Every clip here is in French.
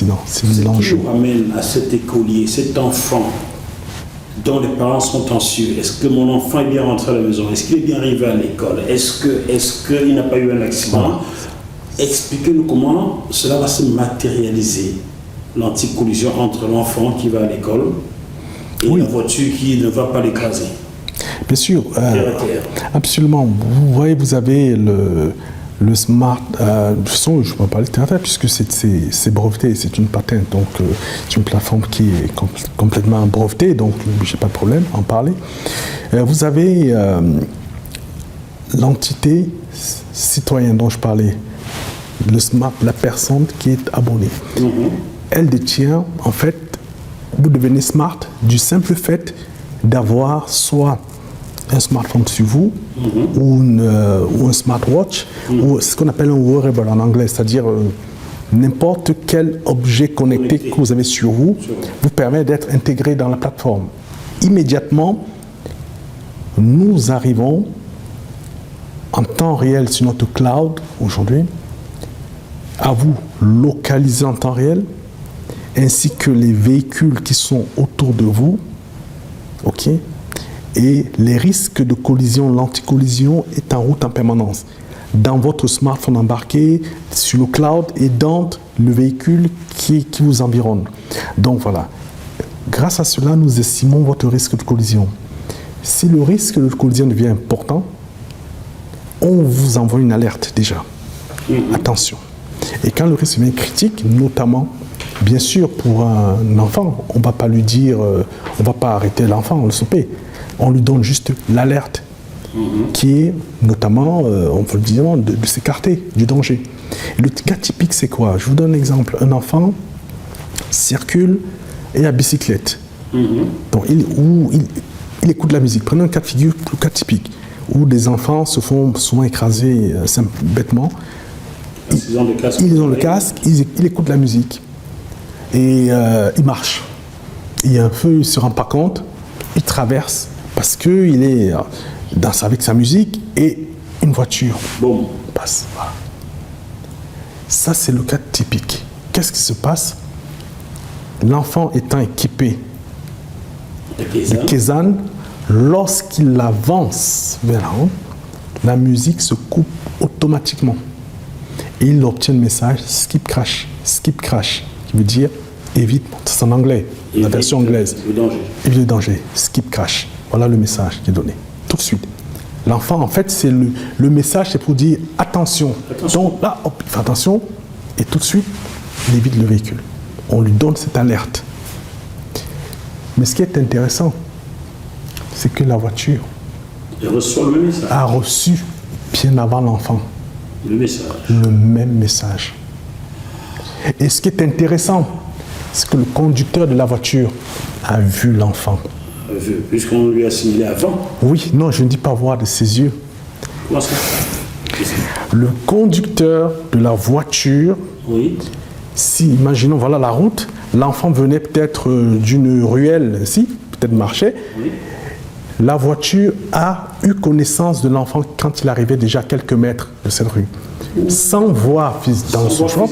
accident. C'est Ce l'enjeu. qui nous ramène à cet écolier, cet enfant dont les parents sont anxieux. Est-ce que mon enfant est bien rentré à la maison? Est-ce qu'il est bien arrivé à l'école? Est-ce qu'il n'a pas eu un accident? Expliquez-nous comment cela va se matérialiser, l'anticollision entre l'enfant qui va à l'école et la voiture qui ne va pas l'écraser. Bien sûr, absolument. Vous voyez, vous avez le smart, de toute façon, je ne peux pas parler de terre puisque c'est breveté, c'est une patente, donc c'est une plateforme qui est complètement brevetée, donc je n'ai pas de problème à en parler. Vous avez l'entité citoyenne dont je parlais, le smart, la personne qui est abonnée. Elle détient, en fait, vous devenez smart du simple fait d'avoir soit un smartphone sur vous ou un smartwatch ou ce qu'on appelle un wearable en anglais, c'est-à-dire n'importe quel objet connecté que vous avez sur vous vous permet d'être intégré dans la plateforme. Immédiatement, nous arrivons en temps réel sur notre cloud aujourd'hui à vous localiser en temps réel, ainsi que les véhicules qui sont autour de vous, ok, et les risques de collision, l'anticollision est en route en permanence, dans votre smartphone embarqué, sur le cloud et dans le véhicule qui vous environne. Donc voilà, grâce à cela, nous estimons votre risque de collision. Si le risque de collision devient important, on vous envoie une alerte déjà. Attention. Et quand le risque devient critique, notamment, bien sûr, pour un enfant, on ne va pas lui dire, on ne va pas arrêter l'enfant, le stopper. On lui donne juste l'alerte, qui est notamment, on peut le dire, de s'écarter du danger. Et le cas typique, c'est quoi? Je vous donne un exemple. Un enfant circule et à bicyclette. Donc, il écoute de la musique. Prenez un cas de figure, le cas typique, où des enfants se font souvent écraser bêtement. Ils ont le casque, ils écoutent la musique et ils marchent. Et un peu, il ne se rend pas compte, il traverse parce qu'il est avec sa musique et une voiture passe. Voilà. Ça, c'est le cas typique. Qu'est-ce qui se passe? L'enfant étant équipé de Kézanne, lorsqu'il avance vers la route, la musique se coupe automatiquement. Et il obtient le message skip crash, qui veut dire évite, c'est en anglais, la version anglaise. Évite le danger, skip crash. Voilà le message qui est donné, tout de suite. L'enfant, en fait, c'est le message, c'est pour dire attention. Donc là, hop, il fait attention, et tout de suite, il évite le véhicule. On lui donne cette alerte. Mais ce qui est intéressant, c'est que la voiture a reçu bien avant l'enfant le même message. Et ce qui est intéressant, c'est que le conducteur de la voiture a vu l'enfant. Puisqu'on lui a assimilé avant. Oui, non, je ne dis pas voir de ses yeux. Comment ça? Le conducteur de la voiture, si, imaginons, voilà la route, l'enfant venait peut-être d'une ruelle, peut-être marchait. La voiture a eu connaissance de l'enfant quand il arrivait déjà à quelques mètres de cette rue, sans voir dans son champ,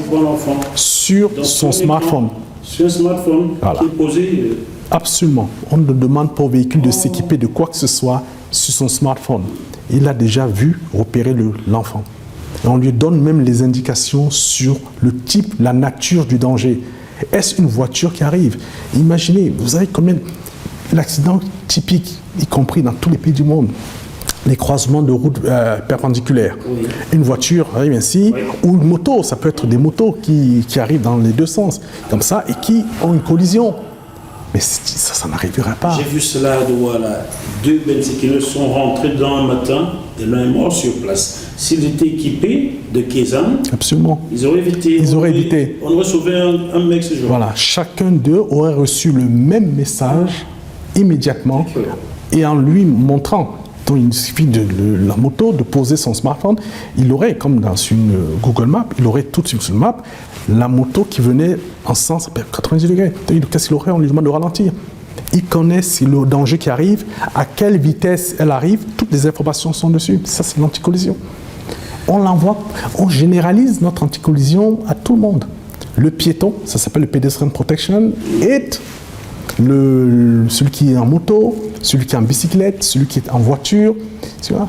sur son smartphone. Sur un smartphone qui est posé. Absolument. On ne demande pas au véhicule de s'équiper de quoi que ce soit sur son smartphone. Il a déjà vu repérer l'enfant. Et on lui donne même les indications sur le type, la nature du danger. Est-ce une voiture qui arrive? Imaginez, vous savez combien l'accident typique, y compris dans tous les pays du monde, les croisements de routes perpendiculaires. Une voiture arrive ainsi, ou une moto, ça peut être des motos qui arrivent dans les deux sens, comme ça, et qui ont une collision. Mais ça n'arrivera pas. J'ai vu cela à Douala. Deux Benzikineux sont rentrés dans un matin et l'un est mort sur place. S'ils étaient équipés de Kézanne, absolument, ils auraient évité. On aurait sauvé un mec ce jour. Voilà, chacun d'eux aurait reçu le même message immédiatement et en lui montrant. Donc il suffit de la moto de poser son smartphone, il aurait, comme dans une Google Maps, il aurait tout de suite sur le map la moto qui venait en sens 90 degrés. Qu'est-ce qu'il aurait? On lui demande de ralentir. Il connaît le danger qui arrive, à quelle vitesse elle arrive, toutes les informations sont dessus. Ça, c'est l'anticollision. On l'envoie, on généralise notre anticollision à tout le monde. le piéton, ça s'appelle le pedestrian protection, et celui qui est en moto, celui qui est en bicyclette, celui qui est en voiture, tu vois.